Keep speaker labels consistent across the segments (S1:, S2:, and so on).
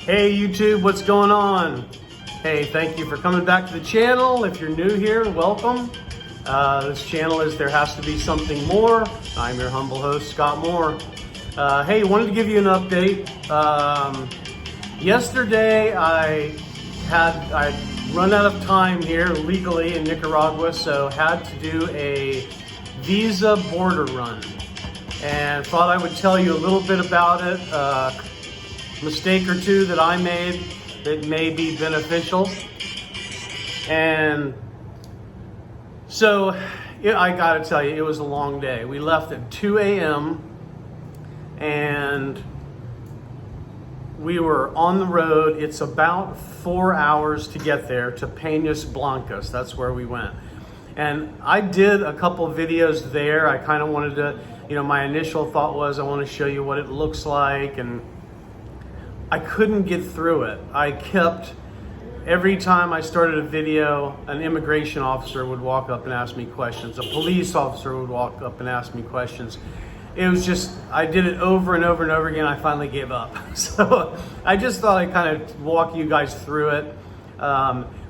S1: Hey YouTube, what's going on? Hey, thank you for coming back to the channel. If you're new here, welcome. This channel is There Has to Be Something More. I'm your humble host, Scott Moore. Hey, wanted to give you an update. Yesterday I'd run out of time here legally in Nicaragua, so had to do a visa border run. And thought I would tell you a little bit about it. Mistake or two that I made that may be beneficial. And so I gotta tell you, it was a long day. We left at 2 a.m. and we were on the road. It's about 4 hours to get there to Penas Blancas. That's where we went. And I did a couple videos there. I kind of wanted to, my initial thought was I want to show you what it looks like, and I couldn't get through it. I kept, every time I started a video, an immigration officer would walk up and ask me questions. A police officer would walk up and ask me questions. It was just, I did it over and over and over again. I finally gave up. So I just thought I'd kind of walk you guys through it.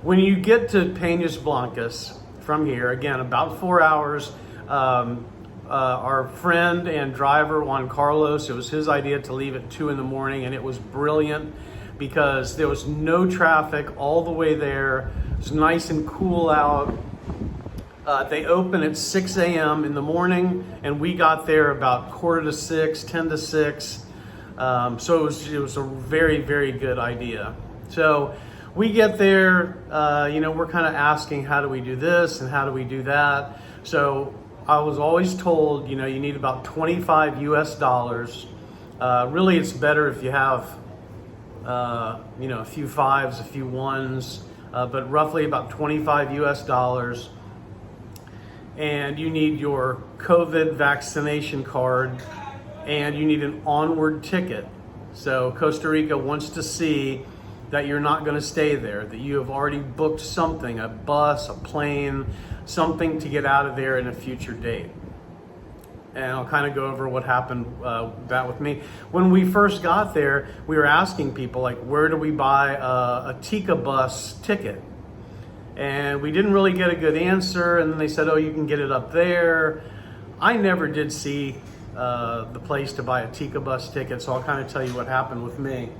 S1: When you get to Penas Blancas from here, again, about 4 hours, our friend and driver, Juan Carlos, it was his idea to leave at 2 in the morning, and it was brilliant because there was no traffic all the way there. It was nice and cool out. They open at 6 a.m. in the morning, and we got there about 5:45, 10 to 6. So it was a very, very good idea. So we get there, we're kind of asking, how do we do this and how do we do that? So I was always told, you need about 25 US dollars. Really, it's better if you have, a few fives, a few ones, but roughly about 25 US dollars. And you need your COVID vaccination card, and you need an onward ticket. So Costa Rica wants to see that you're not going to stay there, that you have already booked something, a bus, a plane, something to get out of there in a future date. And I'll kind of go over what happened that with me. When we first got there, we were asking people, like, where do we buy a Tika bus ticket? And we didn't really get a good answer. And then they said, oh, you can get it up there. I never did see the place to buy a Tika bus ticket, so I'll kind of tell you what happened with me.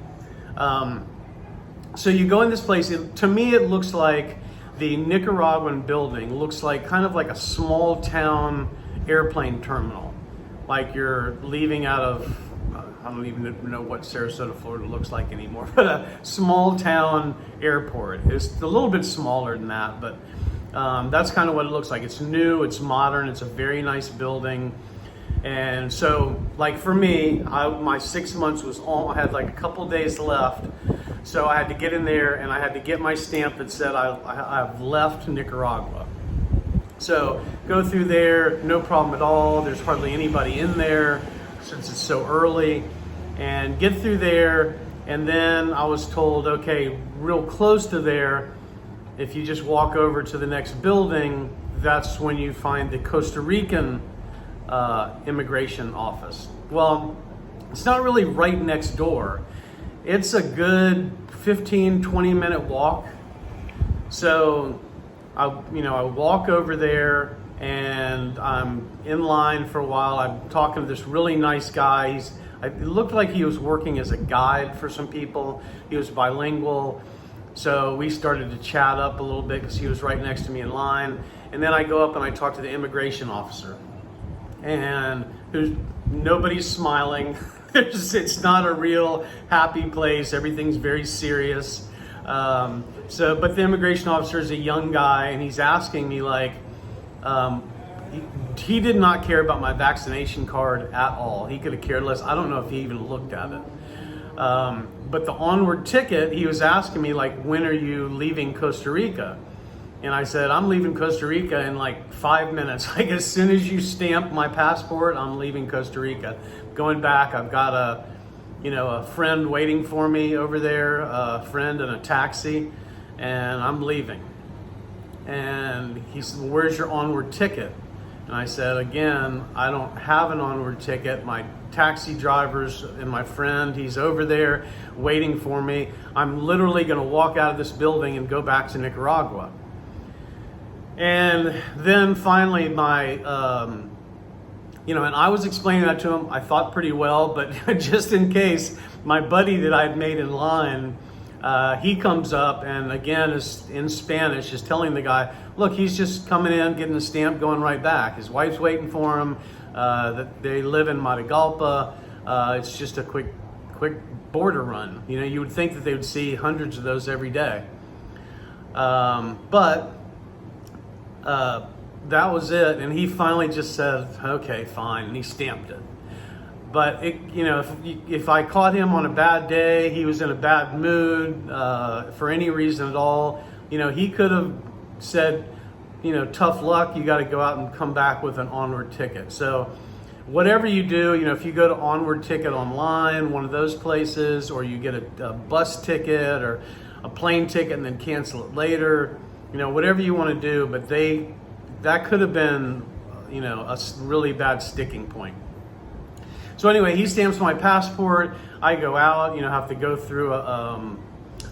S1: So you go in this place. To me, it looks like the Nicaraguan building looks like kind of like a small town airplane terminal. Like you're leaving out of, I don't even know what Sarasota, Florida looks like anymore, but a small town airport. It's a little bit smaller than that, but that's kind of what it looks like. It's new, it's modern, it's a very nice building. And so, like for me, my 6 months was I had like a couple days left. So I had to get in there and I had to get my stamp that said I've left Nicaragua. So go through there, no problem at all. There's hardly anybody in there since it's so early, and get through there. And then I was told, okay, real close to there, if you just walk over to the next building, that's when you find the Costa Rican immigration office. Well, it's not really right next door. It's a good 15-20 minute walk. So I walk over there and I'm in line for a while. I'm talking to this really nice guy. It looked like he was working as a guide for some people. He was bilingual. So we started to chat up a little bit because he was right next to me in line. And then I go up and I talk to the immigration officer. And nobody's smiling. It's not a real happy place. Everything's very serious. But the immigration officer is a young guy, and he's asking me like, he did not care about my vaccination card at all. He could have cared less. I don't know if he even looked at it. But the onward ticket, he was asking me like, when are you leaving Costa Rica? And I said, I'm leaving Costa Rica in like 5 minutes. Like as soon as you stamp my passport, I'm leaving Costa Rica. Going back, I've got a friend waiting for me over there, a friend in a taxi, and I'm leaving. And he said, well, where's your onward ticket? And I said, again, I don't have an onward ticket. My taxi drivers and my friend, he's over there waiting for me. I'm literally going to walk out of this building and go back to Nicaragua. And then finally and I was explaining that to him, I thought pretty well, but just in case, my buddy that I'd made in line, he comes up and again is in Spanish, is telling the guy, look, he's just coming in, getting the stamp, going right back. His wife's waiting for him. That they live in Matagalpa. It's just a quick border run. You would think that they would see hundreds of those every day. But that was it. And he finally just said, okay, fine. And he stamped it. But if I caught him on a bad day, he was in a bad mood for any reason at all, he could have said, tough luck, you got to go out and come back with an onward ticket. So whatever you do, if you go to onward ticket online, one of those places, or you get a bus ticket or a plane ticket and then cancel it later, whatever you want to do, but that could have been, a really bad sticking point. So anyway, he stamps my passport. I go out, have to go through a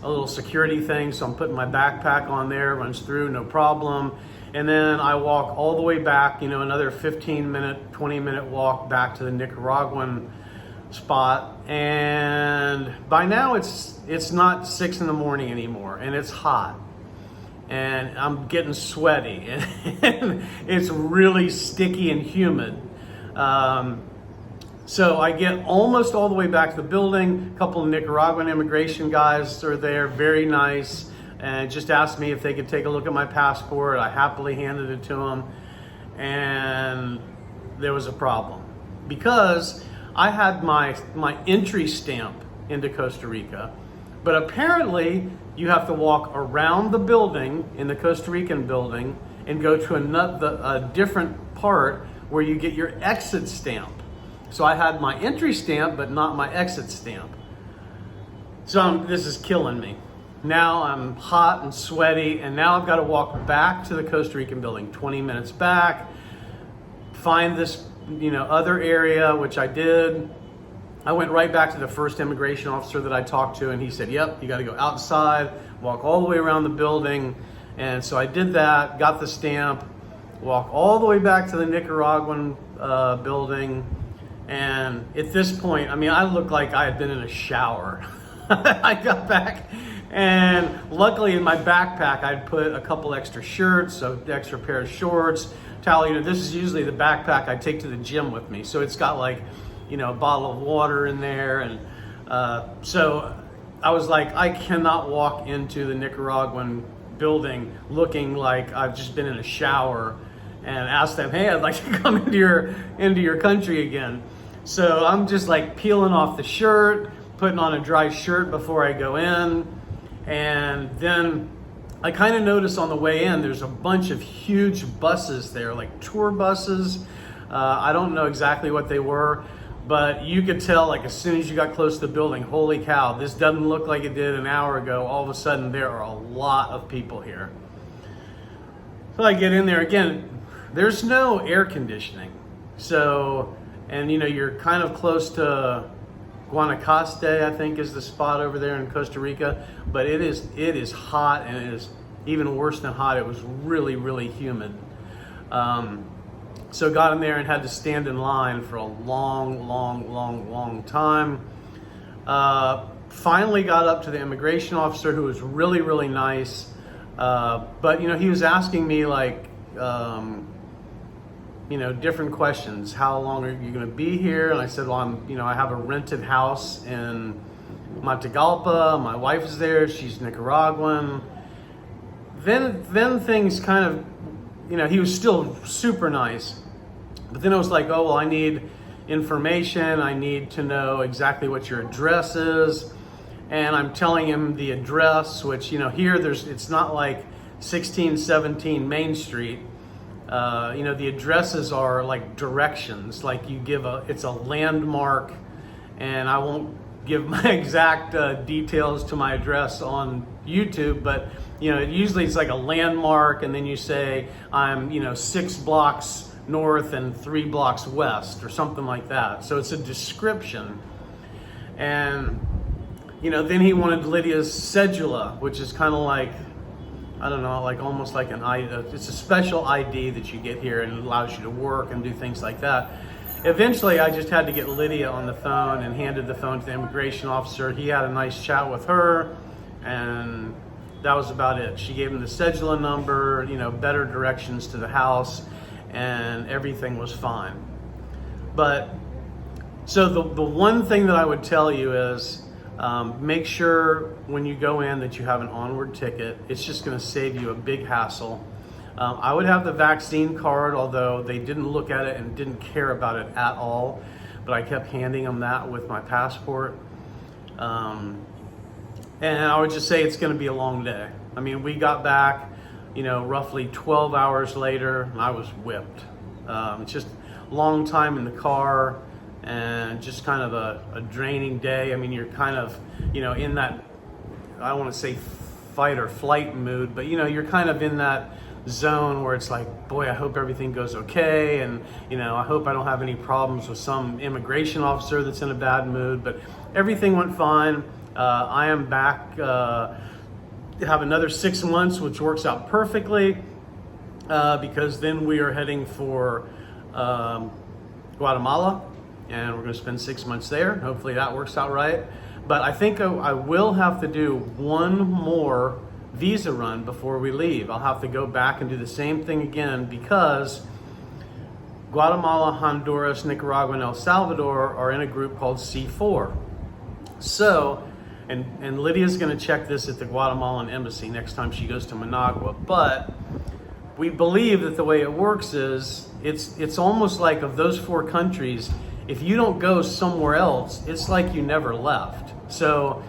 S1: little security thing. So I'm putting my backpack on there, runs through, no problem. And then I walk all the way back, another 15-minute, 20-minute walk back to the Nicaraguan spot. And by now it's not 6 in the morning anymore, and it's hot. And I'm getting sweaty, and it's really sticky and humid. So I get almost all the way back to the building. A couple of Nicaraguan immigration guys are there, very nice, and just asked me if they could take a look at my passport. I happily handed it to them, and there was a problem because I had my entry stamp into Costa Rica, but apparently you have to walk around the building, in the Costa Rican building, and go to a different part where you get your exit stamp. So I had my entry stamp, but not my exit stamp. So this is killing me. Now I'm hot and sweaty, and now I've got to walk back to the Costa Rican building, 20 minutes back, find this, other area, which I did. I went right back to the first immigration officer that I talked to, and he said, yep, you got to go outside, walk all the way around the building. And so I did that, got the stamp, walk all the way back to the Nicaraguan building. And at this point, I looked like I had been in a shower. I got back, and luckily in my backpack, I'd put a couple extra shirts, an extra pair of shorts, towel. This is usually the backpack I take to the gym with me. So it's got a bottle of water in there. And so I was like, I cannot walk into the Nicaraguan building looking like I've just been in a shower and ask them, hey, I'd like to come into your country again. So I'm just peeling off the shirt, putting on a dry shirt before I go in. And then I kind of noticed on the way in, there's a bunch of huge buses there, like tour buses. I don't know exactly what they were, but you could tell as soon as you got close to the building, holy cow, this doesn't look like it did an hour ago. All of a sudden, there are a lot of people here. So I get in there again. There's no air conditioning. So, and you're kind of close to Guanacaste, I think is the spot over there in Costa Rica, but it is hot, and it is even worse than hot. It was really, really humid. So got in there and had to stand in line for a long time. Finally got up to the immigration officer, who was really, really nice. But he was asking me different questions. How long are you going to be here? And I said, well, I have a rented house in Matagalpa. My wife is there. She's Nicaraguan. Then things kind of, he was still super nice. But then it was like, oh, well, I need information. I need to know exactly what your address is. And I'm telling him the address, which, here it's not like 1617 Main Street. The addresses are like directions, it's a landmark, and I won't give my exact details to my address on YouTube, but usually it's like a landmark, and then you say I'm 6 blocks north and 3 blocks west or something like that. So it's a description. And, you know, then he wanted Lydia's cedula, which is kind of like, I don't know, like almost like an ID. It's a special ID that you get here and it allows you to work and do things like that. Eventually, I just had to get Lydia on the phone and handed the phone to the immigration officer. He had a nice chat with her, and that was about it. She gave him the cedula number, you know, better directions to the house, and everything was fine. But so the one thing that I would tell you is make sure when you go in that you have an onward ticket. It's just going to save you a big hassle. I would have the vaccine card, although they didn't look at it and didn't care about it at all. But I kept handing them that with my passport. And I would just say it's going to be a long day. I mean, we got back, you know, roughly 12 hours later, and I was whipped. It's just a long time in the car and just kind of a draining day. I mean, you're kind of, you know, in that, I don't want to say fight or flight mood, but, you know, you're kind of in that zone where it's like, boy, I hope everything goes okay, and you know, I hope I don't have any problems with some immigration officer that's in a bad mood. But everything went fine. I am back, have another 6 months, which works out perfectly, because then we are heading for Guatemala, and we're going to spend 6 months there. Hopefully that works out right. But I think I will have to do one more visa run before we leave. I'll have to go back and do the same thing again, because Guatemala, Honduras, Nicaragua, and El Salvador are in a group called C4. So, and Lydia's going to check this at the Guatemalan embassy next time she goes to Managua, but we believe that the way it works is it's almost like, of those 4 countries, if you don't go somewhere else, it's like you never left. So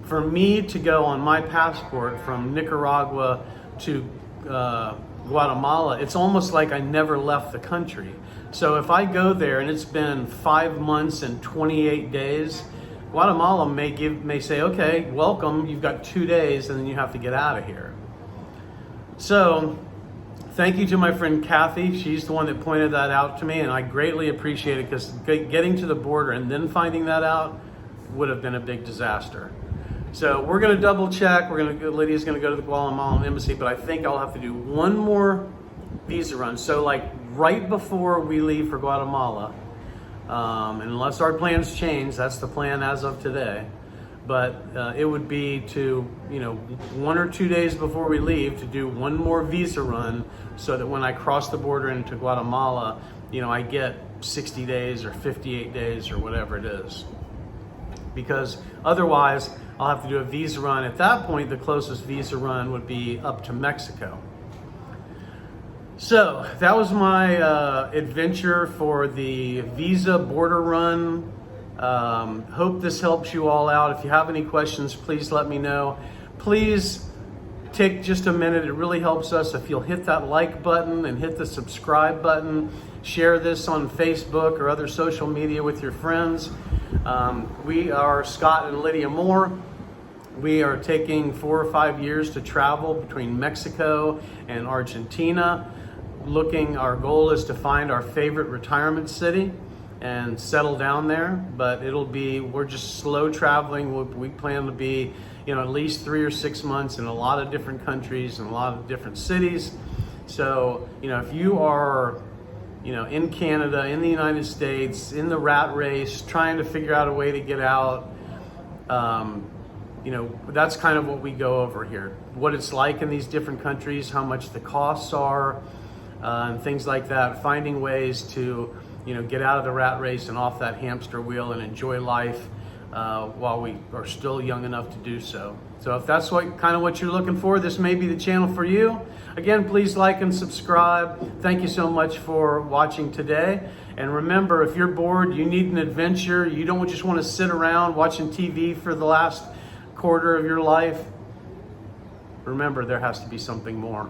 S1: for me to go on my passport from Nicaragua to Guatemala, it's almost like I never left the country. So if I go there and it's been 5 months and 28 days, Guatemala may say, okay, welcome, you've got 2 days, and then you have to get out of here. So thank you to my friend Kathy. She's the one that pointed that out to me, and I greatly appreciate it, because getting to the border and then finding that out would have been a big disaster. So we're going to double check. Lydia's going to go to the Guatemalan embassy, but I think I'll have to do one more visa run. So like right before we leave for Guatemala, unless our plans change, that's the plan as of today. But it would be to, you know, 1 or 2 days before we leave to do one more visa run, so that when I cross the border into Guatemala, you know, I get 60 days or 58 days or whatever it is. Because otherwise, I'll have to do a visa run. At that point, the closest visa run would be up to Mexico. So that was my adventure for the visa border run. Hope this helps you all out. If you have any questions, please let me know. Please take just a minute. It really helps us if you'll hit that like button and hit the subscribe button. Share this on Facebook or other social media with your friends. We are Scott and Lydia Moore. We are taking 4 or 5 years to travel between Mexico and Argentina. Our goal is to find our favorite retirement city and settle down there, but we're just slow traveling. We plan to be, you know, at least 3 or 6 months in a lot of different countries and a lot of different cities. So, you know, if you are, you know, in Canada, in the United States, in the rat race, trying to figure out a way to get out, you know, that's kind of what we go over here. What it's like in these different countries, how much the costs are, and things like that. Finding ways to, you know, get out of the rat race and off that hamster wheel and enjoy life while we are still young enough to do so. So if that's what you're looking for, this may be the channel for you. Again, please like and subscribe. Thank you so much for watching today. And remember, if you're bored, you need an adventure, you don't just want to sit around watching TV for the last quarter of your life, remember, there has to be something more.